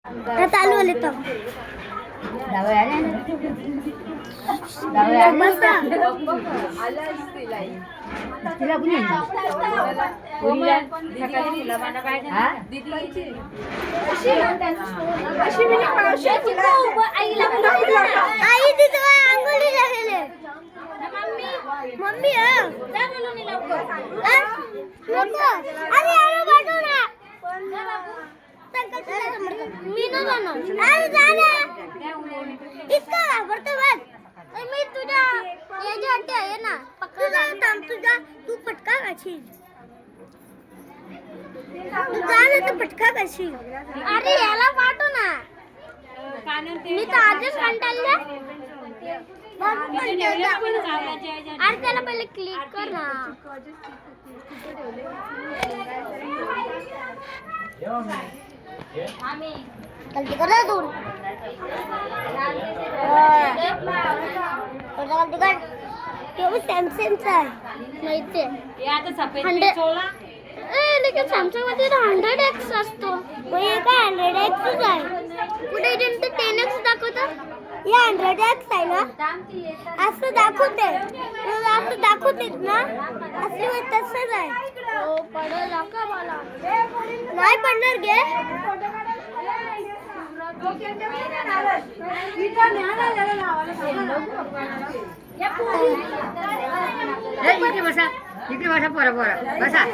चालू आले तर मम्मी मी न जाणार अरे जा ना इतका घाबरतो बस मी तुझ्या याच्या अड्डे आहे ना पकडा थांब तुझा तू पटका घाशील जा ना तर पटका घाशील अरे याला पाठव ना मी तर आधीच कंटाळले अरे त्याला पहिले क्लिक कर ना गलती कर रहा तू गलती कर ते सॅमसंगचा आहे माहिती आहे आता सफेद लेकिन सॅमसंग मध्ये 100x असतो मग हे काय 100x आहे कुठे ते 10x दाखवतं या 100x आहे ना असं दाखवते ना असं तसंच आहे हो पडल का मला नाही पडणार गे इकडे बसा पोरा बसा